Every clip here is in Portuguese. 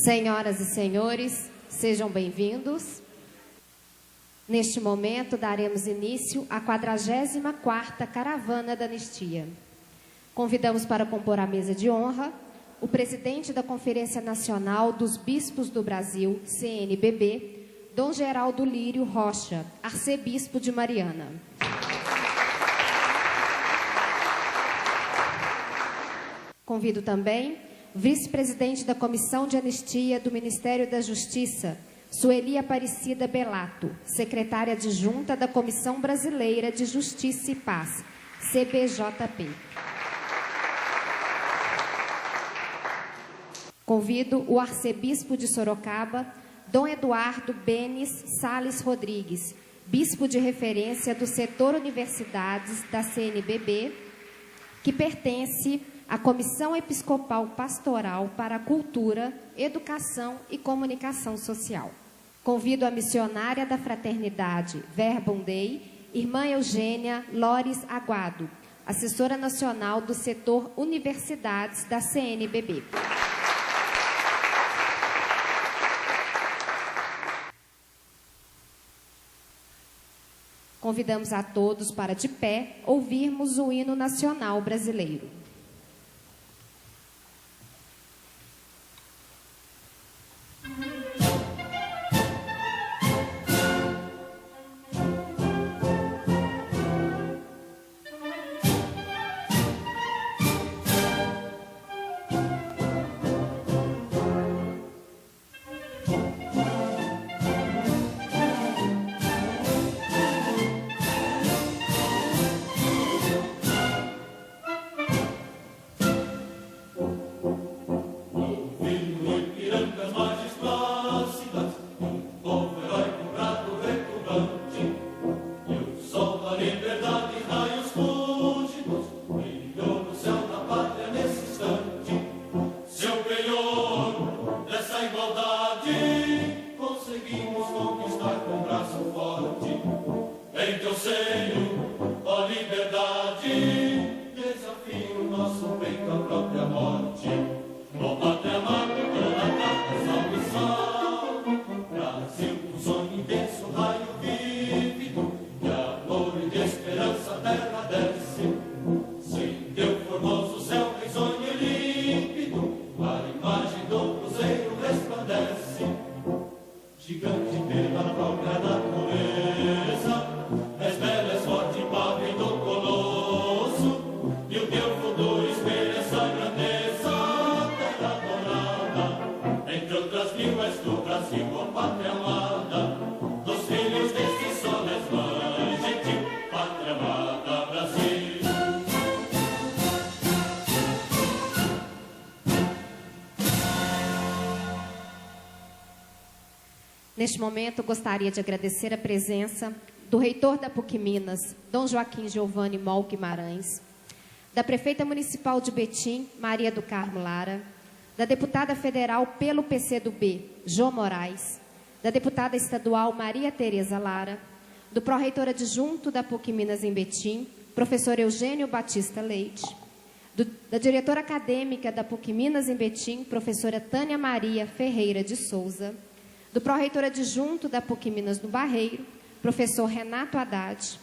Senhoras e senhores, sejam bem-vindos. Neste momento, daremos início à 44ª Caravana da Anistia. Convidamos para compor a mesa de honra o presidente da Conferência Nacional dos Bispos do Brasil, CNBB, Dom Geraldo Lírio Rocha, arcebispo de Mariana. Convido também o vice-presidente da Comissão de Anistia do Ministério da Justiça, Sueli Aparecida Belato, secretária adjunta da Comissão Brasileira de Justiça e Paz, CBJP. Convido o arcebispo de Sorocaba, Dom Eduardo Benes Sales Rodrigues, bispo de referência do setor universidades da CNBB, que pertence à Comissão Episcopal Pastoral para a Cultura, Educação e Comunicação Social. Convido a missionária da Fraternidade Verbum Dei, irmã Eugênia Lores Aguado, assessora nacional do setor universidades da CNBB. Convidamos a todos para, de pé, ouvirmos o hino nacional brasileiro. Neste momento, gostaria de agradecer a presença do reitor da PUC Minas, Dom Joaquim Giovanni Mol Guimarães, da prefeita municipal de Betim, Maria do Carmo Lara, da deputada federal pelo PCdoB, Jô Moraes, da deputada estadual Maria Tereza Lara, do pró-reitor adjunto da PUC Minas em Betim, professor Eugênio Batista Leite, da diretora acadêmica da PUC Minas em Betim, professora Tânia Maria Ferreira de Souza, do pró-reitor adjunto da PUC Minas no Barreiro, professor Renato Haddad,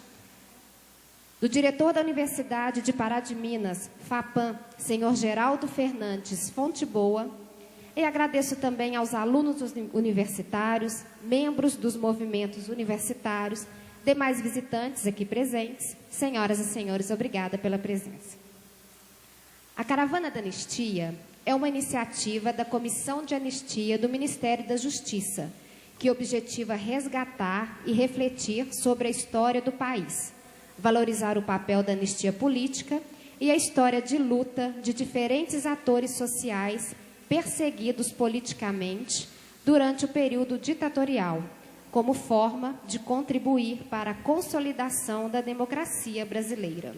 do diretor da Universidade de Pará de Minas, FAPAM, senhor Geraldo Fernandes Fonte Boa, e agradeço também aos alunos universitários, membros dos movimentos universitários, demais visitantes aqui presentes. Senhoras e senhores, obrigada pela presença. A Caravana da Anistia é uma iniciativa da Comissão de Anistia do Ministério da Justiça, que objetiva resgatar e refletir sobre a história do país, valorizar o papel da anistia política e a história de luta de diferentes atores sociais perseguidos politicamente durante o período ditatorial, como forma de contribuir para a consolidação da democracia brasileira.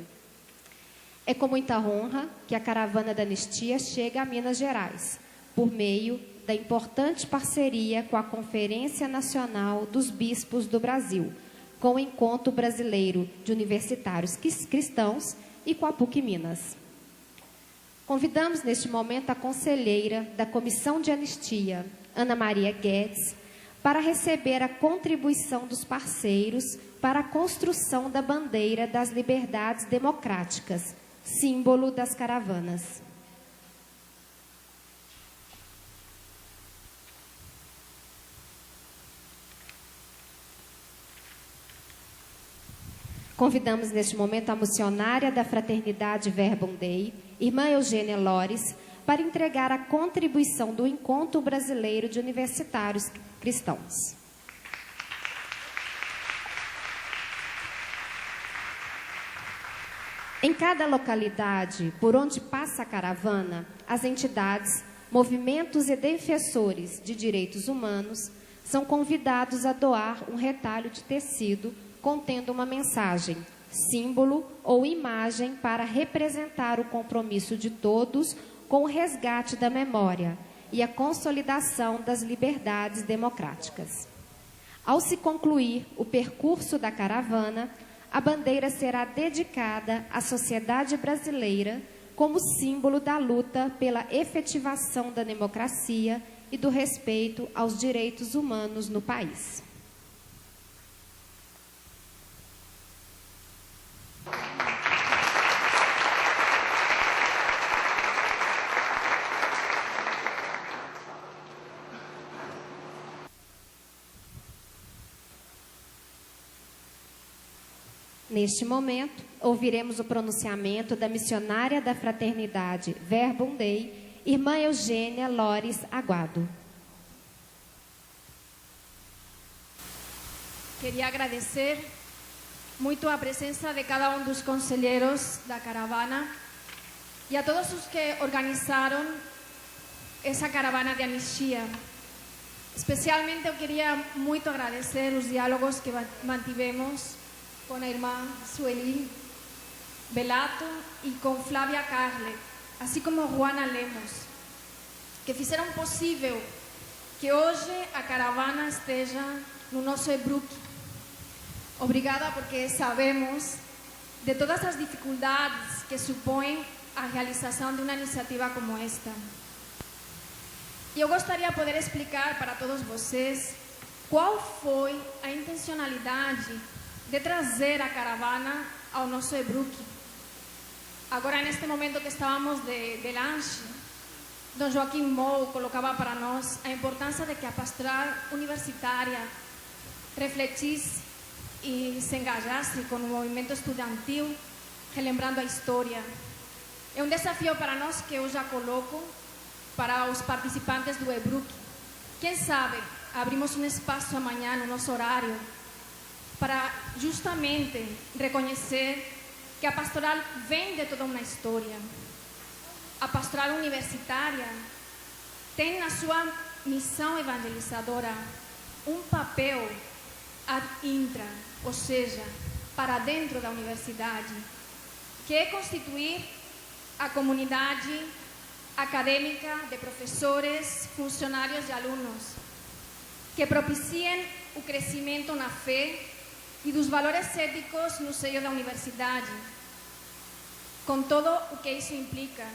É com muita honra que a Caravana da Anistia chega a Minas Gerais, por meio da importante parceria com a Conferência Nacional dos Bispos do Brasil, com o Encontro Brasileiro de Universitários Cristãos e com a PUC Minas. Convidamos neste momento a conselheira da Comissão de Anistia, Ana Maria Guedes, para receber a contribuição dos parceiros para a construção da bandeira das liberdades democráticas, símbolo das caravanas. Convidamos neste momento a missionária da Fraternidade Verbum Dei, irmã Eugênia Lores, para entregar a contribuição do Encontro Brasileiro de Universitários Cristãos. Em cada localidade por onde passa a caravana, as entidades, movimentos e defensores de direitos humanos são convidados a doar um retalho de tecido contendo uma mensagem, símbolo ou imagem para representar o compromisso de todos com o resgate da memória e a consolidação das liberdades democráticas. Ao se concluir o percurso da caravana, a bandeira será dedicada à sociedade brasileira como símbolo da luta pela efetivação da democracia e do respeito aos direitos humanos no país. Neste momento, ouviremos o pronunciamento da missionária da Fraternidade Verbum Dei, irmã Eugênia Lores Aguado. Queria agradecer muito a presença de cada um dos conselheiros da caravana e a todos os que organizaram essa caravana de anistia. Especialmente eu queria muito agradecer os diálogos que mantivemos com a irmã Sueli Belato e com Flávia Carle, assim como Juana Lemos, que fizeram possível que hoje a caravana esteja no nosso Ebruc. Obrigada, porque sabemos de todas as dificuldades que supõe a realização de uma iniciativa como esta. E eu gostaria de poder explicar para todos vocês qual foi a intencionalidade de trazer a caravana ao nosso Ebruc. Agora, neste momento que estávamos de lanche, Dom Joaquim Mou colocava para nós a importância de que a pastoral universitária refletisse e se engajasse com o movimento estudantil, relembrando a história. É um desafio para nós que eu já coloco para os participantes do Ebruc. Quem sabe abrimos um espaço amanhã no nosso horário para justamente reconhecer que a pastoral vem de toda uma história. A pastoral universitária tem na sua missão evangelizadora um papel ad intra, ou seja, para dentro da universidade, que é constituir a comunidade acadêmica de professores, funcionários e alunos, que propiciem o crescimento na fé e dos valores éticos no seio da universidade, com todo o que isso implica.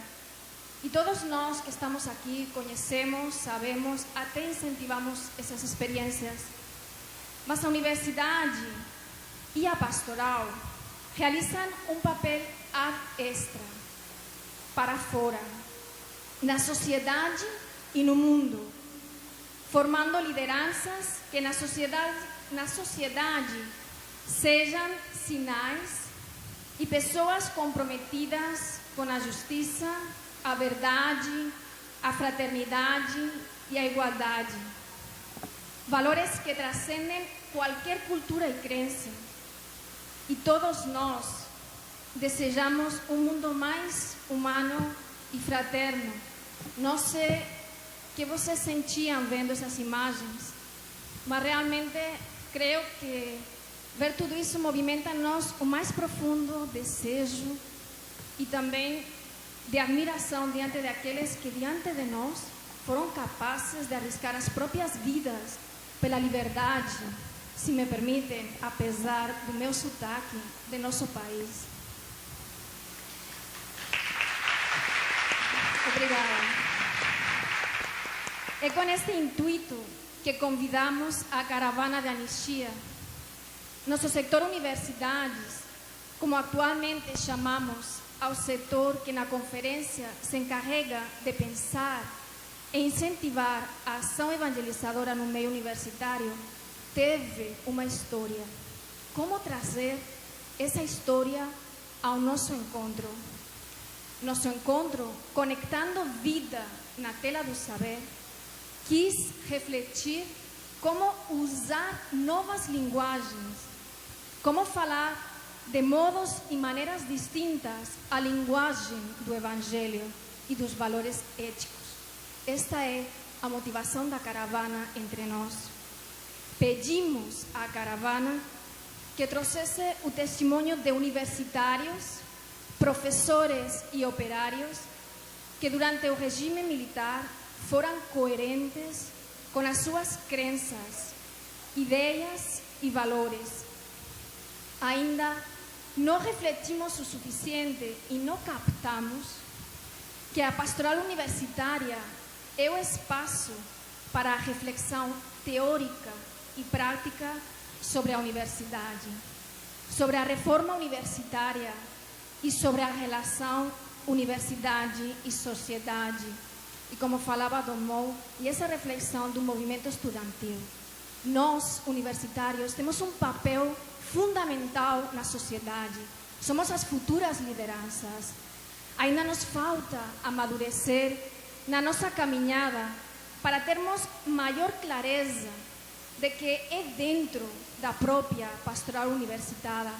E todos nós que estamos aqui conhecemos, sabemos, até incentivamos essas experiências. Mas a universidade e a pastoral realizam um papel ad extra, para fora, na sociedade e no mundo, formando lideranças que na sociedade sejam sinais e pessoas comprometidas com a justiça, a verdade, a fraternidade e a igualdade. Valores que transcendem qualquer cultura e crença. E todos nós desejamos um mundo mais humano e fraterno. Não sei o que vocês sentiam vendo essas imagens, mas realmente creio que ver tudo isso movimenta em nós o mais profundo desejo e também de admiração diante daqueles que diante de nós foram capazes de arriscar as próprias vidas pela liberdade, se me permitem, apesar do meu sotaque, de nosso país. Obrigada. É com este intuito que convidamos a caravana de anistia. Nosso setor universidades, como atualmente chamamos ao setor que na conferência se encarrega de pensar e incentivar a ação evangelizadora no meio universitário, teve uma história. Como trazer essa história ao nosso encontro? Nosso encontro, conectando vida na tela do saber, quis refletir como usar novas linguagens, como falar de modos e maneiras distintas a linguagem do Evangelho e dos valores éticos. Esta é a motivação da caravana entre nós. Pedimos à caravana que trouxesse o testemunho de universitários, professores e operários que durante o regime militar foram coerentes com as suas crenças, ideias e valores. Ainda não refletimos o suficiente e não captamos que a pastoral universitária é o espaço para a reflexão teórica e prática sobre a universidade, sobre a reforma universitária e sobre a relação universidade e sociedade. E como falava Dom Mou, e essa reflexão do movimento estudantil. Nós, universitários, temos um papel fundamental na sociedade. Somos as futuras lideranças. Ainda nos falta amadurecer na nossa caminhada para termos maior clareza de que é dentro da própria pastoral universitária,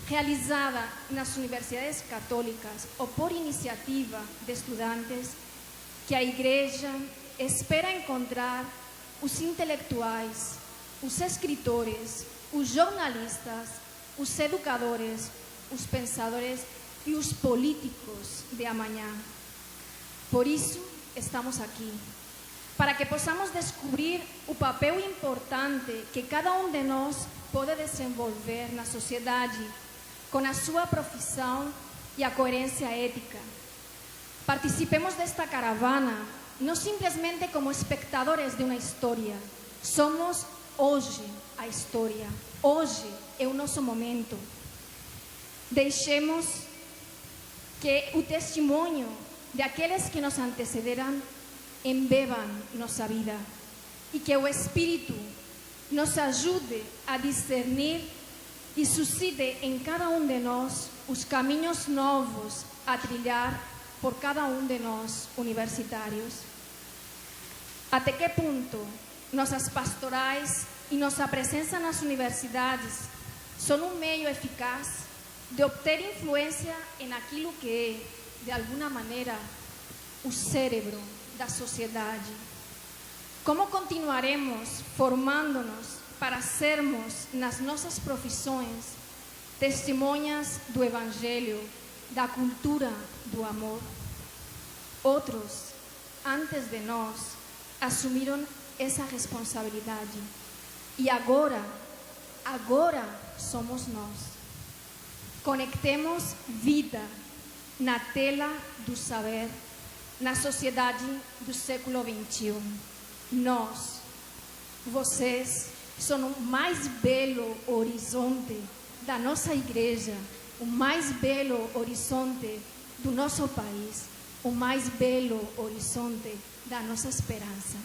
realizada nas universidades católicas ou por iniciativa de estudantes, que a Igreja espera encontrar os intelectuais, os escritores, os jornalistas, os educadores, os pensadores e os políticos de amanhã. Por isso, estamos aqui, para que possamos descobrir o papel importante que cada um de nós pode desenvolver na sociedade com a sua profissão e a coerência ética. Participemos desta caravana não simplesmente como espectadores de uma história. Somos hoje a história. Hoje é o nosso momento. Deixemos que o testemunho de aqueles que nos antecederam embebam nossa vida e que o Espírito nos ajude a discernir e suscite em cada um de nós os caminhos novos a trilhar por cada um de nós universitários. Até que ponto nossas pastorais e nossa presença nas universidades são um meio eficaz de obter influência em aquilo que é, de alguma maneira, o cérebro da sociedade? Como continuaremos formando-nos para sermos, nas nossas profissões, testemunhas do Evangelho, da cultura do amor? Outros, antes de nós, assumiram essa responsabilidade. E agora somos nós. Conectemos vida na tela do saber, na sociedade do século XXI. Nós, vocês, são o mais belo horizonte da nossa igreja, o mais belo horizonte do nosso país, o mais belo horizonte da nossa esperança.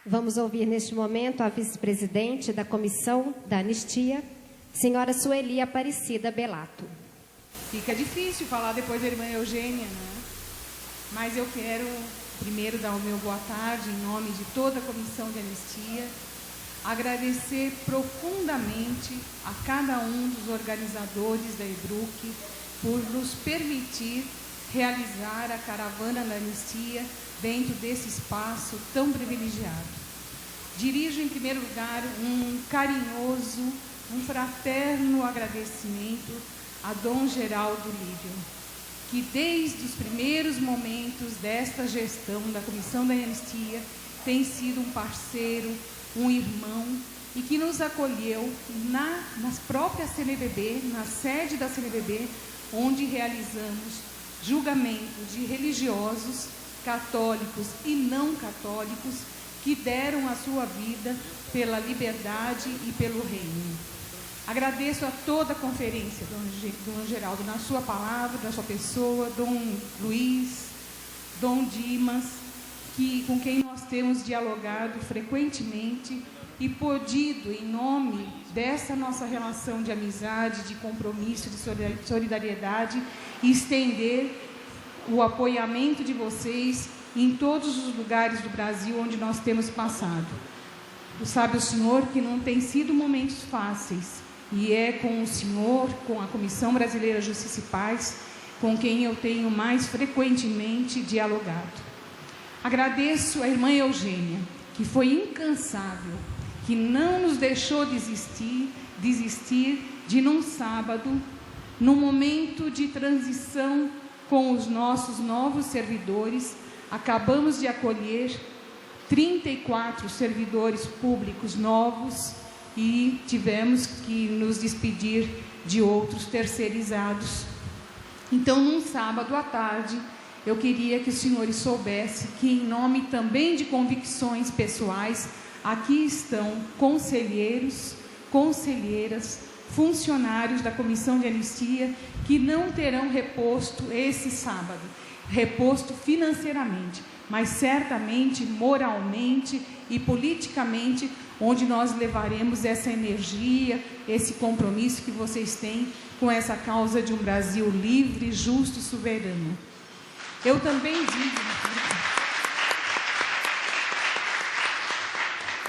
Vamos ouvir neste momento a vice-presidente da Comissão da Anistia, senhora Sueli Aparecida Belato. Fica difícil falar depois da irmã Eugênia, né? Mas eu quero primeiro dar o meu boa tarde em nome de toda a Comissão de Anistia, agradecer profundamente a cada um dos organizadores da EBRUC por nos permitir realizar a Caravana da Anistia dentro desse espaço tão privilegiado. Dirijo, em primeiro lugar, um carinhoso, um fraterno agradecimento a Dom Geraldo Líbio, que desde os primeiros momentos desta gestão da Comissão da Anistia tem sido um parceiro um irmão, e que nos acolheu na própria CNBB, na sede da CNBB, onde realizamos julgamento de religiosos, católicos e não católicos, que deram a sua vida pela liberdade e pelo reino. Agradeço a toda a conferência, Dom Geraldo, na sua palavra, na sua pessoa, Dom Luiz, Dom Dimas, com quem nós temos dialogado frequentemente e podido, em nome dessa nossa relação de amizade, de compromisso, de solidariedade, estender o apoiamento de vocês em todos os lugares do Brasil onde nós temos passado. Sabe o Senhor que não tem sido momentos fáceis, e é com o Senhor, com a Comissão Brasileira de Justiça e Paz, com quem eu tenho mais frequentemente dialogado. Agradeço a irmã Eugênia, que foi incansável, que não nos deixou desistir de num sábado, num momento de transição com os nossos novos servidores, acabamos de acolher 34 servidores públicos novos e tivemos que nos despedir de outros terceirizados. Então, num sábado à tarde, eu queria que os senhores soubessem que, em nome também de convicções pessoais, aqui estão conselheiros, conselheiras, funcionários da Comissão de Anistia, que não terão reposto esse sábado, reposto financeiramente, mas certamente moralmente e politicamente, onde nós levaremos essa energia, esse compromisso que vocês têm com essa causa de um Brasil livre, justo e soberano. Eu também digo,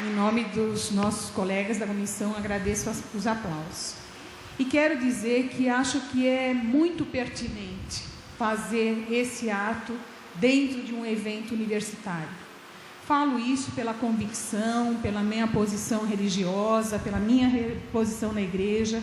em nome dos nossos colegas da comissão, agradeço os aplausos. E quero dizer que acho que é muito pertinente fazer esse ato dentro de um evento universitário. Falo isso pela convicção, pela minha posição religiosa, pela minha posição na igreja.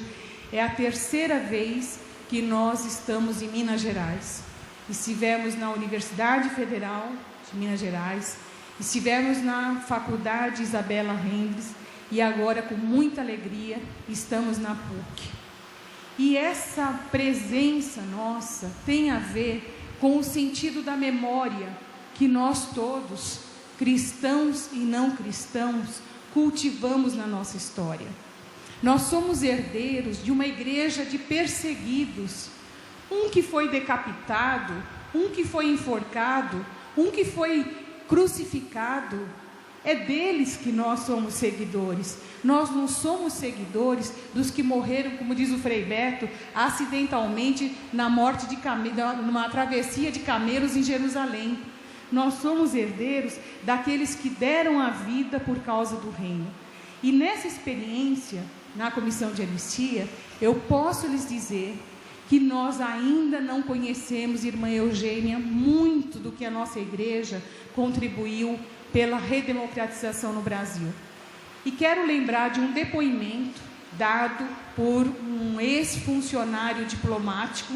É a terceira vez que nós estamos em Minas Gerais. Estivemos na Universidade Federal de Minas Gerais, estivemos na Faculdade Isabela Rendres e agora, com muita alegria, estamos na PUC. E essa presença nossa tem a ver com o sentido da memória que nós todos, cristãos e não cristãos, cultivamos na nossa história. Nós somos herdeiros de uma igreja de perseguidos, um que foi decapitado, um que foi enforcado, um que foi crucificado. É deles que nós somos seguidores. Nós não somos seguidores dos que morreram, como diz o Frei Beto, acidentalmente na morte numa travessia de camelos em Jerusalém. Nós somos herdeiros daqueles que deram a vida por causa do reino. E nessa experiência, na Comissão de Anistia, eu posso lhes dizer que nós ainda não conhecemos, irmã Eugênia, muito do que a nossa igreja contribuiu pela redemocratização no Brasil. E quero lembrar de um depoimento dado por um ex-funcionário diplomático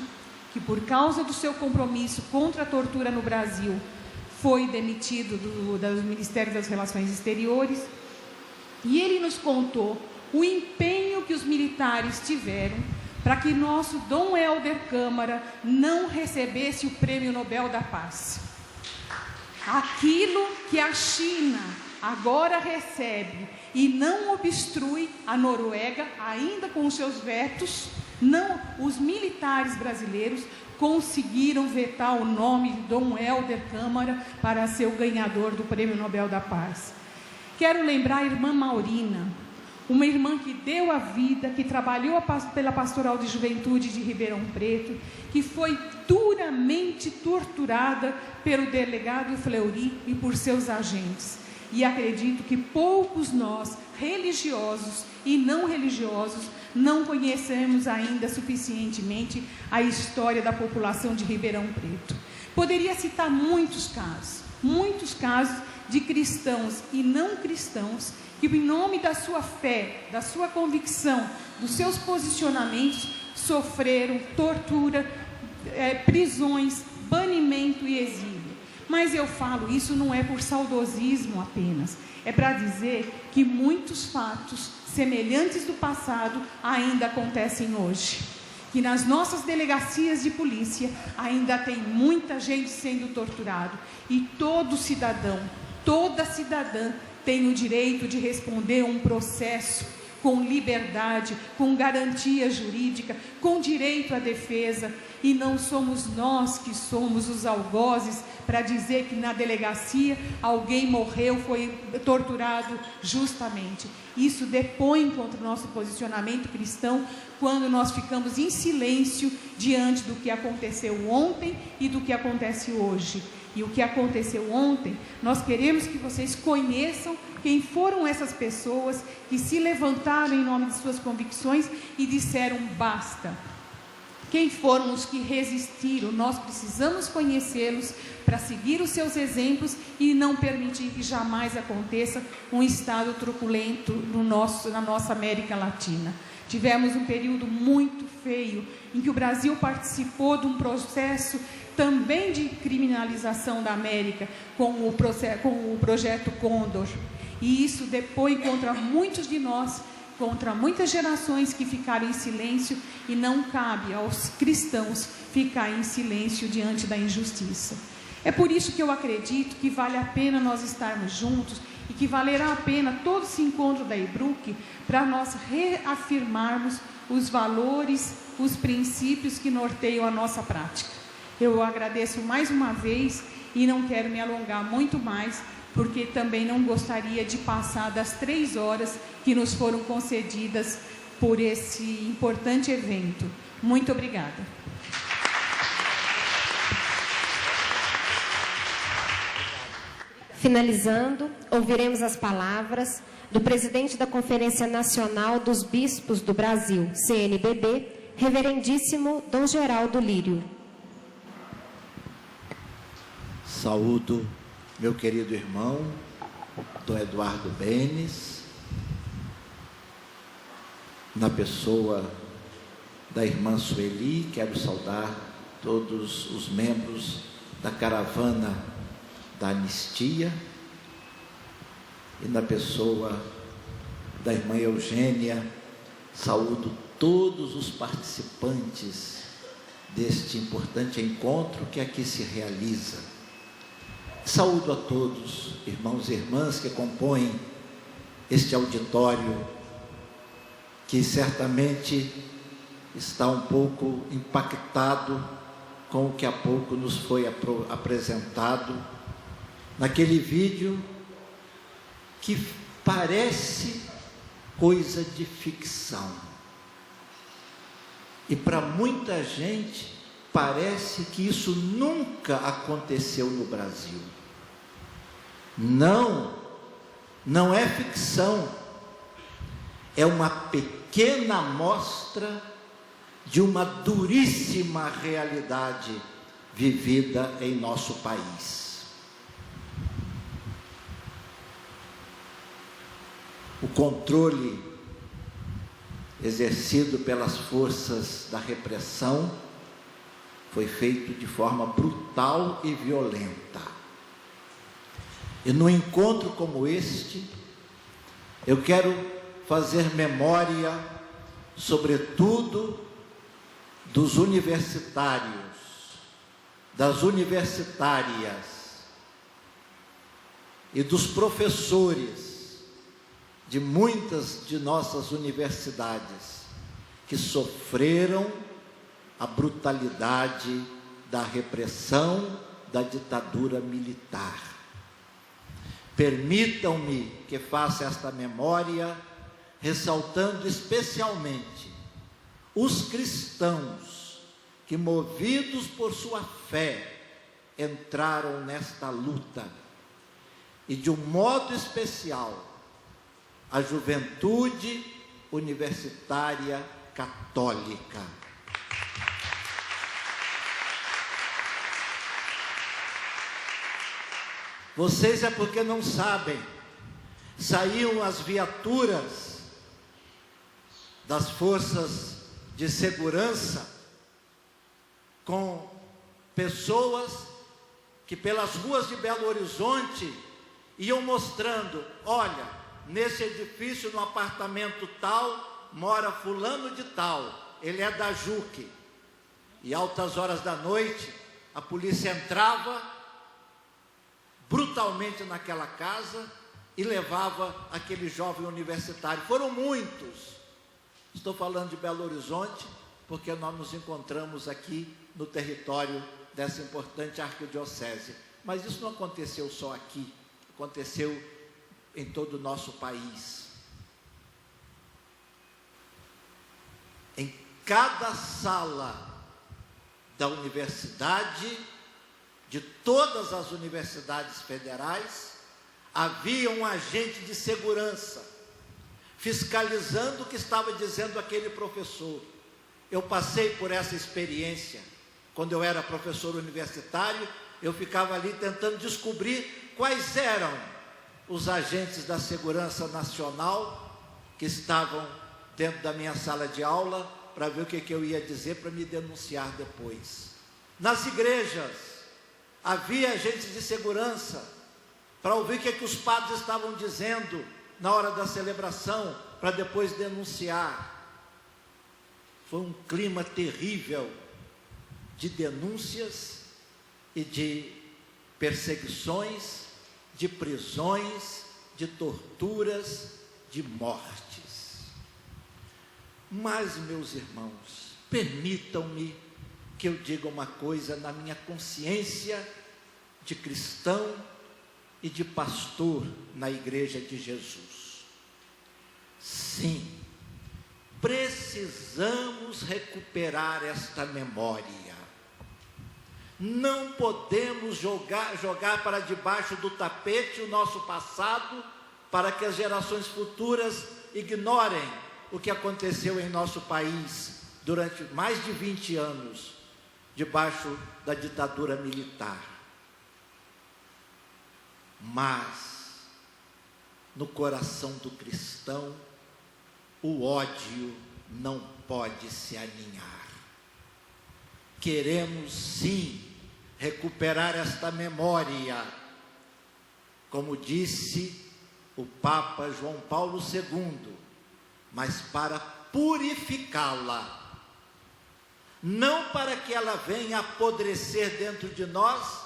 que, por causa do seu compromisso contra a tortura no Brasil, foi demitido do Ministério das Relações Exteriores, e ele nos contou o empenho que os militares tiveram para que nosso Dom Helder Câmara não recebesse o Prêmio Nobel da Paz. Aquilo que a China agora recebe e não obstrui a Noruega, ainda com os seus vetos, não, os militares brasileiros conseguiram vetar o nome de Dom Helder Câmara para ser o ganhador do Prêmio Nobel da Paz. Quero lembrar a irmã Maurina, uma irmã que deu a vida, que trabalhou pela Pastoral de Juventude de Ribeirão Preto, que foi duramente torturada pelo delegado Fleury e por seus agentes. E acredito que poucos nós, religiosos e não religiosos, não conhecemos ainda suficientemente a história da população de Ribeirão Preto. Poderia citar muitos casos de cristãos e não cristãos que, em nome da sua fé, da sua convicção, dos seus posicionamentos, sofreram tortura, prisões, banimento e exílio. Mas eu falo, isso não é por saudosismo apenas, é para dizer que muitos fatos semelhantes do passado ainda acontecem hoje. Que nas nossas delegacias de polícia ainda tem muita gente sendo torturado. E todo cidadão, toda cidadã tem o direito de responder um processo com liberdade, com garantia jurídica, com direito à defesa. E não somos nós que somos os algozes para dizer que na delegacia alguém morreu, foi torturado justamente. Isso depõe contra o nosso posicionamento cristão quando nós ficamos em silêncio diante do que aconteceu ontem e do que acontece hoje. E o que aconteceu ontem, nós queremos que vocês conheçam quem foram essas pessoas que se levantaram em nome de suas convicções e disseram basta. Quem foram os que resistiram? Nós precisamos conhecê-los para seguir os seus exemplos e não permitir que jamais aconteça um estado truculento na nossa América Latina. Tivemos um período muito feio em que o Brasil participou de um processo também de criminalização da América com o projeto Condor. E isso depõe contra muitos de nós, contra muitas gerações que ficaram em silêncio, e não cabe aos cristãos ficar em silêncio diante da injustiça. É por isso que eu acredito que vale a pena nós estarmos juntos e que valerá a pena todo esse encontro da IBRUC para nós reafirmarmos os valores, os princípios que norteiam a nossa prática. Eu agradeço mais uma vez e não quero me alongar muito mais, porque também não gostaria de passar das 3 horas que nos foram concedidas por esse importante evento. Muito obrigada. Finalizando, ouviremos as palavras do presidente da Conferência Nacional dos Bispos do Brasil, CNBB, Reverendíssimo Dom Geraldo Lírio. Saúdo meu querido irmão, Dom Eduardo Benes, na pessoa da irmã Sueli. Quero saudar todos os membros da caravana da anistia, e na pessoa da irmã Eugênia, saúdo todos os participantes deste importante encontro que aqui se realiza. Saúdo a todos, irmãos e irmãs que compõem este auditório, que certamente está um pouco impactado com o que há pouco nos foi apresentado naquele vídeo que parece coisa de ficção. E para muita gente parece que isso nunca aconteceu no Brasil. Não é ficção, é uma pequena amostra de uma duríssima realidade vivida em nosso país. O controle exercido pelas forças da repressão foi feito de forma brutal e violenta. E num encontro como este, eu quero fazer memória, sobretudo, dos universitários, das universitárias e dos professores de muitas de nossas universidades que sofreram a brutalidade da repressão da ditadura militar. Permitam-me que faça esta memória, ressaltando especialmente os cristãos que, movidos por sua fé, entraram nesta luta, e de um modo especial a juventude universitária católica. Vocês é porque não sabem, saíam as viaturas das forças de segurança com pessoas que pelas ruas de Belo Horizonte iam mostrando: olha, nesse edifício, no apartamento tal, mora fulano de tal, ele é da JUC. E altas horas da noite, a polícia entrava brutalmente naquela casa e levava aquele jovem universitário. Foram muitos. Estou falando de Belo Horizonte, porque nós nos encontramos aqui no território dessa importante arquidiocese. Mas isso não aconteceu só aqui, aconteceu em todo o nosso país. Em cada sala da universidade, de todas as universidades federais, havia um agente de segurança fiscalizando o que estava dizendo aquele professor. Eu passei por essa experiência. Quando eu era professor universitário, eu ficava ali tentando descobrir quais eram os agentes da segurança nacional que estavam dentro da minha sala de aula, para ver o que eu ia dizer para me denunciar depois. Nas igrejas, havia agentes de segurança para ouvir o que os padres estavam dizendo na hora da celebração, para depois denunciar. Foi um clima terrível de denúncias e de perseguições, de prisões, de torturas, de mortes. Mas, meus irmãos, permitam-me que eu diga uma coisa na minha consciência de cristão e de pastor na Igreja de Jesus. Sim, precisamos recuperar esta memória. Não podemos jogar para debaixo do tapete o nosso passado, para que as gerações futuras ignorem o que aconteceu em nosso país durante mais de 20 anos, debaixo da ditadura militar. Mas, no coração do cristão, o ódio não pode se aninhar. Queremos sim recuperar esta memória, como disse o Papa João Paulo II, mas para purificá-la, não para que ela venha apodrecer dentro de nós,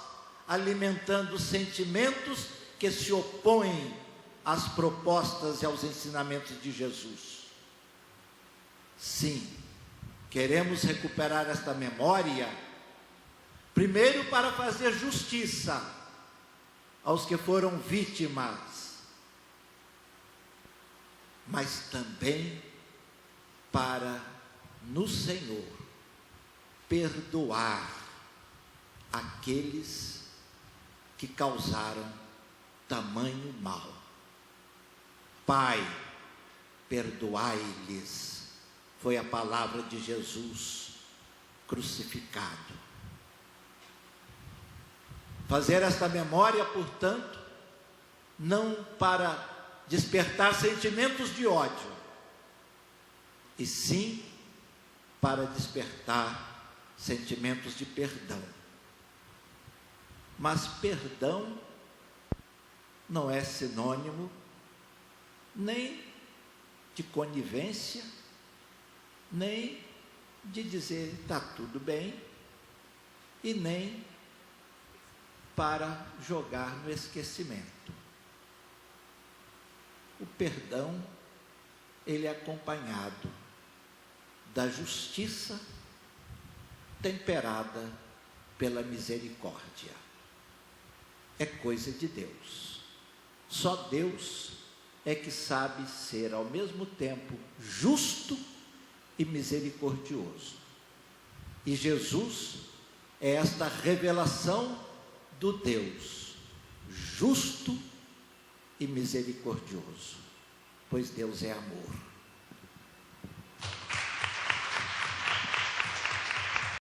alimentando sentimentos que se opõem às propostas e aos ensinamentos de Jesus. Sim, queremos recuperar esta memória, primeiro para fazer justiça aos que foram vítimas, mas também para, no Senhor, perdoar aqueles que causaram tamanho mal. Pai, perdoai-lhes, foi a palavra de Jesus crucificado. Fazer esta memória, portanto, não para despertar sentimentos de ódio, e sim para despertar sentimentos de perdão. Mas perdão não é sinônimo nem de conivência, nem de dizer está tudo bem, e nem para jogar no esquecimento. O perdão, ele é acompanhado da justiça temperada pela misericórdia. É coisa de Deus. Só Deus é que sabe ser ao mesmo tempo justo e misericordioso. E Jesus é esta revelação do Deus justo e misericordioso, pois Deus é amor.